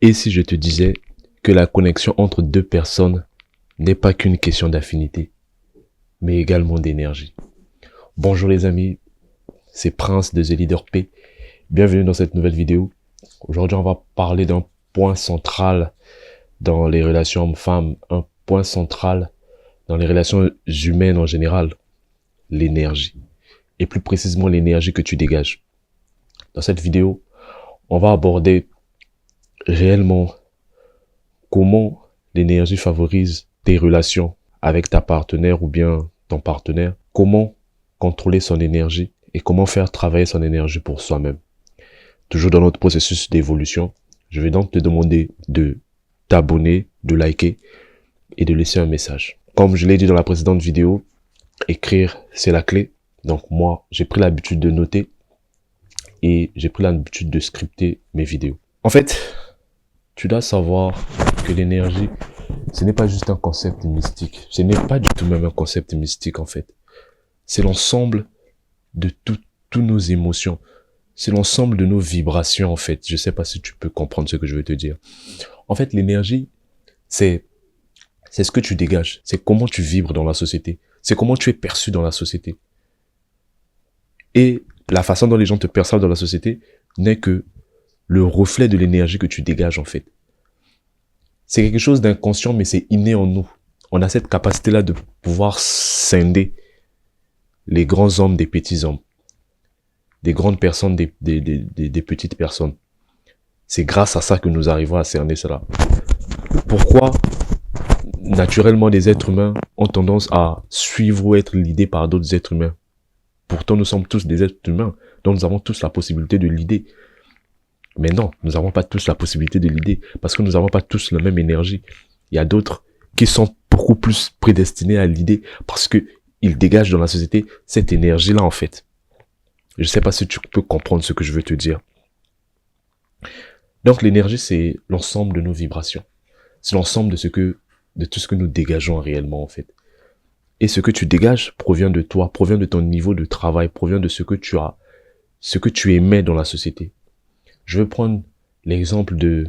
Et si je te disais que la connexion entre deux personnes n'est pas qu'une question d'affinité, mais également d'énergie? Bonjour les amis, c'est Prince de The Leader P. Bienvenue dans cette nouvelle vidéo. Aujourd'hui, on va parler d'un point central dans les relations hommes-femmes, un point central dans les relations humaines en général, l'énergie. Et plus précisément, l'énergie que tu dégages. Dans cette vidéo, on va aborder réellement comment l'énergie favorise tes relations avec ta partenaire ou bien ton partenaire, comment contrôler son énergie et comment faire travailler son énergie pour soi-même. Toujours dans notre processus d'évolution, je vais donc te demander de t'abonner, de liker et de laisser un message. Comme je l'ai dit dans la précédente vidéo, écrire, c'est la clé. Donc moi, j'ai pris l'habitude de noter et j'ai pris l'habitude de scripter mes vidéos. En fait, tu dois savoir que l'énergie, ce n'est pas juste un concept mystique. Ce n'est pas du tout même un concept mystique en fait. C'est l'ensemble de toutes nos émotions. C'est l'ensemble de nos vibrations en fait. Je sais pas si tu peux comprendre ce que je veux te dire. En fait, l'énergie, c'est ce que tu dégages. C'est comment tu vibres dans la société. C'est comment tu es perçu dans la société. Et la façon dont les gens te perçoivent dans la société n'est que le reflet de l'énergie que tu dégages en fait. C'est quelque chose d'inconscient, mais c'est inné en nous. On a cette capacité-là de pouvoir scinder les grands hommes des petits hommes, des grandes personnes des petites personnes. C'est grâce à ça que nous arrivons à cerner cela. Pourquoi, naturellement, les êtres humains ont tendance à suivre ou être guidés par d'autres êtres humains? Pourtant, nous sommes tous des êtres humains, donc nous avons tous la possibilité de l'idée. Mais non, nous n'avons pas tous la possibilité de l'idée, parce que nous n'avons pas tous la même énergie. Il y a d'autres qui sont beaucoup plus prédestinés à l'idée, parce que ils dégagent dans la société cette énergie-là, en fait. Je ne sais pas si tu peux comprendre ce que je veux te dire. Donc, l'énergie, c'est l'ensemble de nos vibrations. C'est l'ensemble de tout ce que nous dégageons réellement, en fait. Et ce que tu dégages provient de toi, provient de ton niveau de travail, provient de ce que tu as, ce que tu émets dans la société. Je vais prendre l'exemple de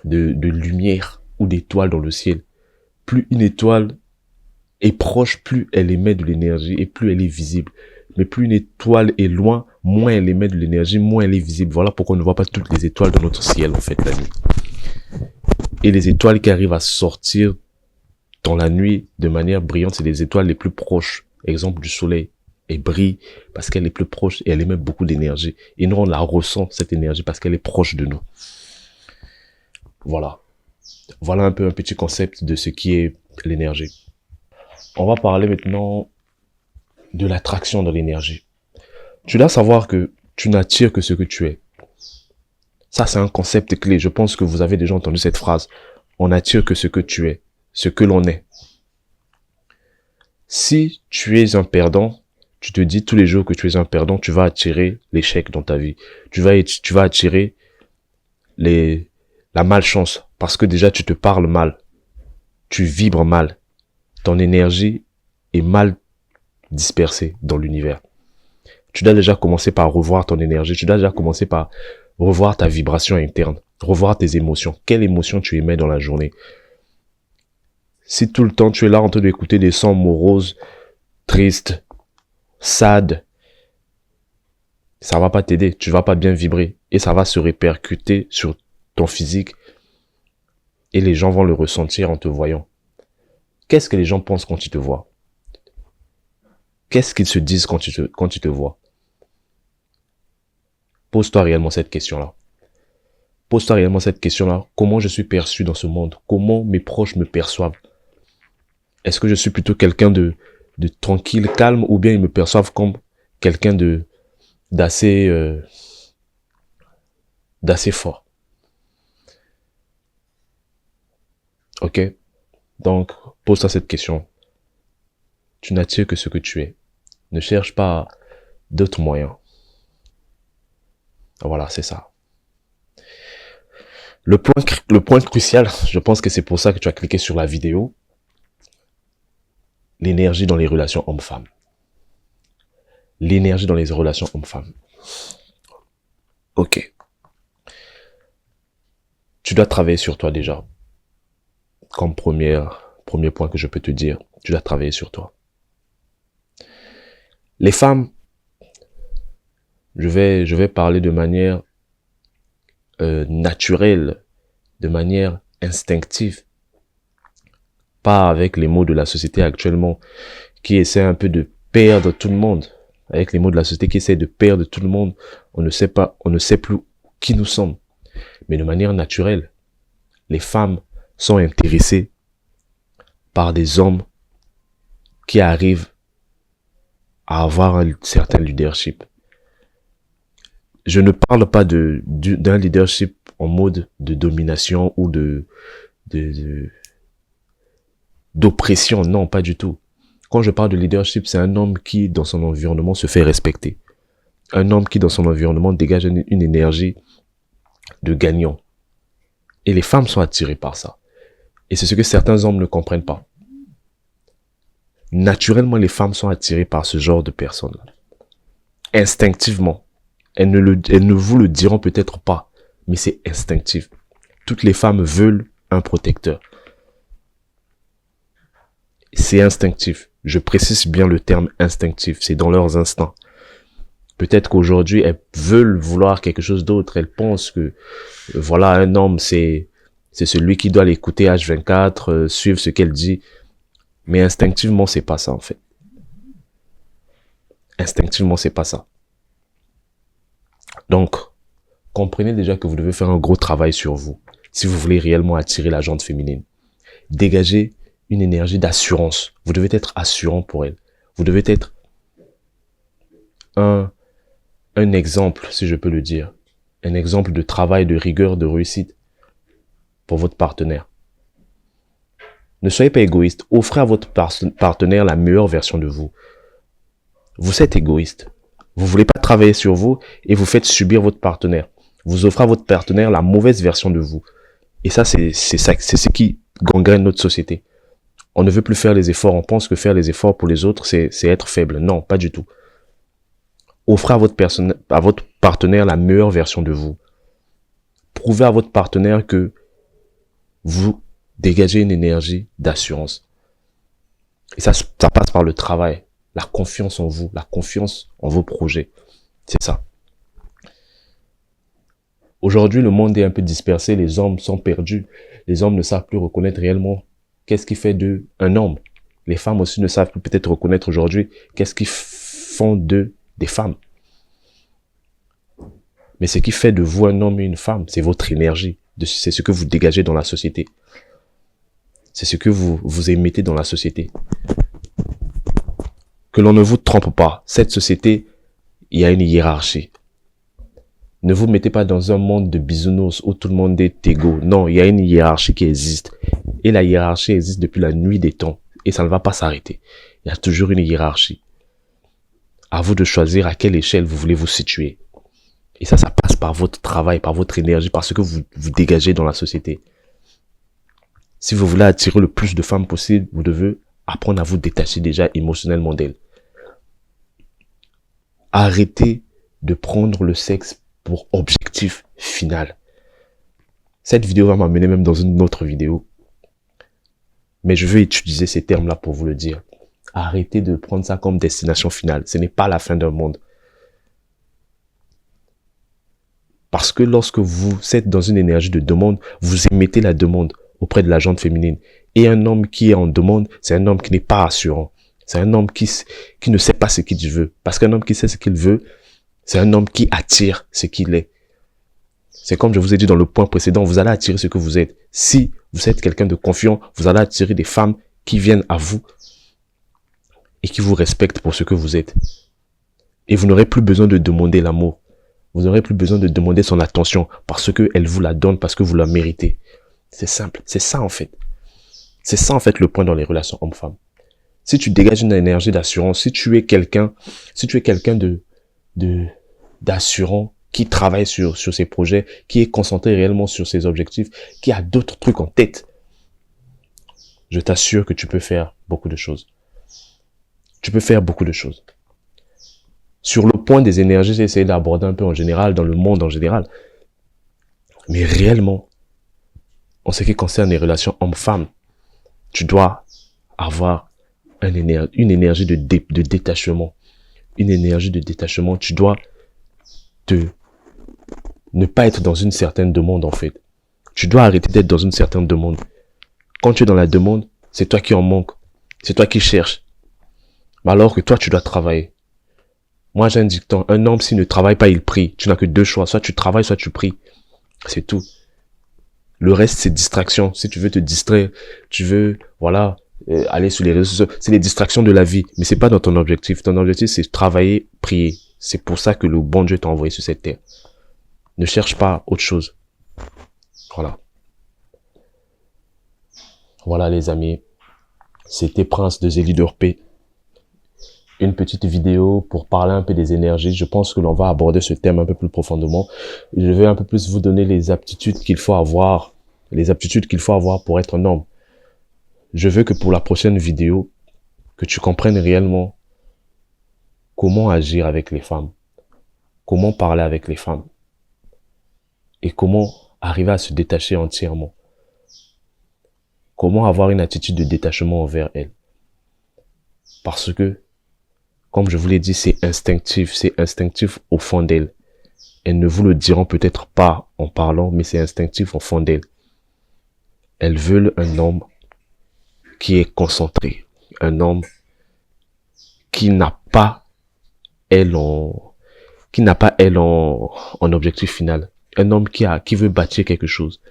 lumière ou d'étoiles dans le ciel. Plus une étoile est proche, plus elle émet de l'énergie et plus elle est visible. Mais plus une étoile est loin, moins elle émet de l'énergie, moins elle est visible. Voilà pourquoi on ne voit pas toutes les étoiles dans notre ciel, en fait, la nuit. Et les étoiles qui arrivent à sortir dans la nuit de manière brillante, c'est les étoiles les plus proches. Exemple du soleil. Elle brille parce qu'elle est plus proche et elle émet beaucoup d'énergie. Et nous, on la ressent, cette énergie, parce qu'elle est proche de nous. Voilà. Voilà un peu un petit concept de ce qui est l'énergie. On va parler maintenant de l'attraction de l'énergie. Tu dois savoir que tu n'attires que ce que tu es. Ça, c'est un concept clé. Je pense que vous avez déjà entendu cette phrase. On n'attire que ce que tu es, ce que l'on est. Si tu es un perdant, tu te dis tous les jours que tu es un perdant, tu vas attirer l'échec dans ta vie. Tu vas attirer la malchance parce que déjà tu te parles mal. Tu vibres mal. Ton énergie est mal dispersée dans l'univers. Tu dois déjà commencer par revoir ton énergie. Tu dois déjà commencer par revoir ta vibration interne. Revoir tes émotions. Quelles émotions tu émets dans la journée? Si tout le temps tu es là en train d'écouter des sons moroses, tristes, sad, ça va pas t'aider, tu vas pas bien vibrer et ça va se répercuter sur ton physique et les gens vont le ressentir en te voyant. Qu'est-ce que les gens pensent quand ils te voient? Qu'est-ce qu'ils se disent quand ils te voient? Pose-toi réellement cette question-là. Pose-toi réellement cette question-là. Comment je suis perçu dans ce monde? Comment mes proches me perçoivent? Est-ce que je suis plutôt quelqu'un de tranquille, calme, ou bien ils me perçoivent comme quelqu'un d'assez fort? Ok? Donc, pose-toi cette question. Tu n'attires que ce que tu es. Ne cherche pas d'autres moyens. Voilà, c'est ça. Le point crucial, je pense que c'est pour ça que tu as cliqué sur la vidéo. L'énergie dans les relations hommes-femmes. L'énergie dans les relations hommes-femmes. Ok. tu dois travailler sur toi déjà. Comme premier point que je peux te dire, tu dois travailler sur toi. Les femmes, je vais parler de manière naturelle, de manière instinctive, pas avec les mots de la société actuellement qui essaie un peu de perdre tout le monde. Avec les mots de la société qui essaie de perdre tout le monde, on ne sait plus qui nous sommes. Mais de manière naturelle, les femmes sont intéressées par des hommes qui arrivent à avoir un certain leadership. Je ne parle pas d'un leadership en mode de domination ou d'oppression. Non, pas du tout. Quand je parle de leadership, c'est un homme qui, dans son environnement, se fait respecter. Un homme qui, dans son environnement, dégage une énergie de gagnant. Et les femmes sont attirées par ça. Et c'est ce que certains hommes ne comprennent pas. Naturellement, les femmes sont attirées par ce genre de personnes-là. Instinctivement. Elles ne vous le diront peut-être pas, mais c'est instinctif. Toutes les femmes veulent un protecteur. C'est instinctif. Je précise bien le terme instinctif. C'est dans leurs instincts. Peut-être qu'aujourd'hui, elles veulent vouloir quelque chose d'autre. Elles pensent que, voilà, un homme, c'est celui qui doit l'écouter H24, suivre ce qu'elle dit. Mais instinctivement, c'est pas ça, en fait. Instinctivement, c'est pas ça. Donc, comprenez déjà que vous devez faire un gros travail sur vous. Si vous voulez réellement attirer la jante féminine. Dégagez une énergie d'assurance. Vous devez être assurant pour elle. Vous devez être un exemple, si je peux le dire. Un exemple de travail, de rigueur, de réussite pour votre partenaire. Ne soyez pas égoïste. Offrez à votre partenaire la meilleure version de vous. Vous êtes égoïste. Vous voulez pas travailler sur vous et vous faites subir votre partenaire. Vous offrez à votre partenaire la mauvaise version de vous. Et ça, c'est ce qui gangrène notre société. On ne veut plus faire les efforts. On pense que faire les efforts pour les autres, c'est être faible. Non, pas du tout. Offrez à votre partenaire la meilleure version de vous. Prouvez à votre partenaire que vous dégagez une énergie d'assurance. Et ça passe par le travail, la confiance en vous, la confiance en vos projets. C'est ça. Aujourd'hui, le monde est un peu dispersé, les hommes sont perdus. Les hommes ne savent plus reconnaître réellement qu'est-ce qui fait d'eux un homme. Les femmes aussi ne savent plus peut-être reconnaître aujourd'hui qu'est-ce qui font d'eux des femmes. Mais ce qui fait de vous un homme et une femme, c'est votre énergie. C'est ce que vous dégagez dans la société. C'est ce que vous émettez dans la société. Que l'on ne vous trompe pas. Cette société, il y a une hiérarchie. Ne vous mettez pas dans un monde de bisounours où tout le monde est égaux. Non, il y a une hiérarchie qui existe. Et la hiérarchie existe depuis la nuit des temps. Et ça ne va pas s'arrêter. Il y a toujours une hiérarchie. À vous de choisir à quelle échelle vous voulez vous situer. Et ça passe par votre travail, par votre énergie, par ce que vous dégagez dans la société. Si vous voulez attirer le plus de femmes possible, vous devez apprendre à vous détacher déjà émotionnellement d'elles. Arrêtez de prendre le sexe pour objectif final. Cette vidéo va m'amener même dans une autre vidéo. Mais je veux utiliser ces termes-là pour vous le dire. Arrêtez de prendre ça comme destination finale. Ce n'est pas la fin d'un monde. Parce que lorsque vous êtes dans une énergie de demande, vous émettez la demande auprès de la jante féminine. Et un homme qui est en demande, c'est un homme qui n'est pas assurant. C'est un homme qui ne sait pas ce qu'il veut. Parce qu'un homme qui sait ce qu'il veut, c'est un homme qui attire ce qu'il est. C'est comme je vous ai dit dans le point précédent, vous allez attirer ce que vous êtes. Si vous êtes quelqu'un de confiant, vous allez attirer des femmes qui viennent à vous et qui vous respectent pour ce que vous êtes. Et vous n'aurez plus besoin de demander l'amour. Vous n'aurez plus besoin de demander son attention parce qu'elle vous la donne, parce que vous la méritez. C'est simple. C'est ça en fait. C'est ça en fait le point dans les relations hommes-femmes. Si tu dégages une énergie d'assurance, si tu es quelqu'un d'assurant, qui travaille sur ses projets, qui est concentré réellement sur ses objectifs, qui a d'autres trucs en tête, je t'assure que tu peux faire beaucoup de choses. Tu peux faire beaucoup de choses. Sur le point des énergies, j'ai essayé d'aborder un peu en général, dans le monde en général. Mais réellement, en ce qui concerne les relations homme-femme, tu dois avoir une énergie de détachement. Une énergie de détachement. Tu dois ne pas être dans une certaine demande, en fait. Tu dois arrêter d'être dans une certaine demande. Quand tu es dans la demande, c'est toi qui en manque. C'est toi qui cherches. Alors que toi, tu dois travailler. Moi, j'ai un dicton. Un homme, s'il ne travaille pas, il prie. Tu n'as que deux choix. Soit tu travailles, soit tu pries. C'est tout. Le reste, c'est distraction. Si tu veux te distraire, tu veux, voilà, aller sur les réseaux sociaux. C'est les distractions de la vie. Mais c'est pas dans ton objectif. Ton objectif, c'est travailler, prier. C'est pour ça que le bon Dieu t'a envoyé sur cette terre. Ne cherche pas autre chose. Voilà. Voilà, les amis. C'était Prince de Leader P. Une petite vidéo pour parler un peu des énergies. Je pense que l'on va aborder ce thème un peu plus profondément. Je vais un peu plus vous donner les aptitudes qu'il faut avoir, pour être un homme. Je veux que pour la prochaine vidéo, que tu comprennes réellement comment agir avec les femmes, comment parler avec les femmes et comment arriver à se détacher entièrement. Comment avoir une attitude de détachement envers elles. Parce que, comme je vous l'ai dit, c'est instinctif au fond d'elles. Elles ne vous le diront peut-être pas en parlant, mais c'est instinctif au fond d'elles. Elles veulent un homme qui est concentré, un homme qui n'a pas elle en objectif final, un homme qui veut bâtir quelque chose.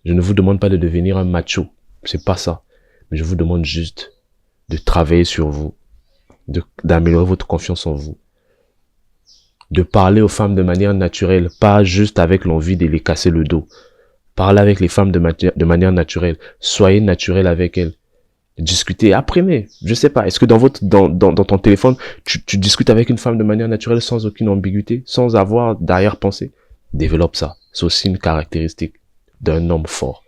Je ne vous demande pas de devenir un macho, c'est pas ça, mais je vous demande juste de travailler sur vous, d'améliorer votre confiance en vous, de parler aux femmes de manière naturelle, pas juste avec l'envie de les casser le dos. Parlez avec les femmes de manière naturelle. Soyez naturel avec elles. Discutez, apprenez. Je sais pas, est-ce que dans ton téléphone, tu discutes avec une femme de manière naturelle sans aucune ambiguïté, sans avoir d'arrière-pensée? Développe ça. C'est aussi une caractéristique d'un homme fort.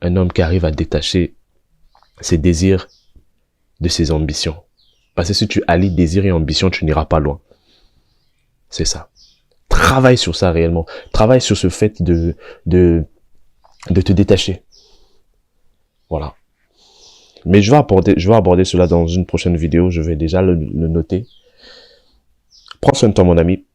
Un homme qui arrive à détacher ses désirs de ses ambitions. Parce que si tu allies désir et ambition, tu n'iras pas loin. C'est ça. Travaille sur ça réellement. Travaille sur ce fait de te détacher. Voilà. Mais je vais aborder cela dans une prochaine vidéo. Je vais déjà le noter. Prends soin de toi, mon ami.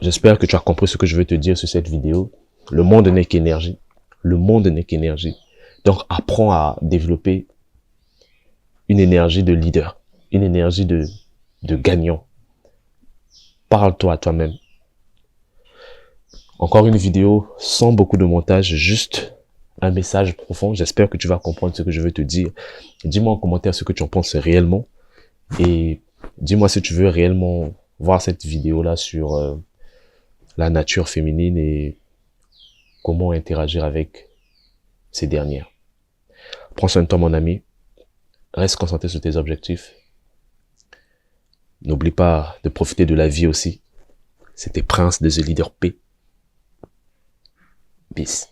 J'espère que tu as compris ce que je veux te dire sur cette vidéo. Le monde n'est qu'énergie. Le monde n'est qu'énergie. Donc, apprends à développer une énergie de leader. Une énergie de gagnant. Parle-toi à toi-même. Encore une vidéo sans beaucoup de montage, juste un message profond. J'espère que tu vas comprendre ce que je veux te dire. Dis-moi en commentaire ce que tu en penses réellement. Et dis-moi si tu veux réellement voir cette vidéo-là sur la nature féminine et comment interagir avec ces dernières. Prends soin de toi, mon ami. Reste concentré sur tes objectifs. N'oublie pas de profiter de la vie aussi. C'était Prince de Leader P. Peace.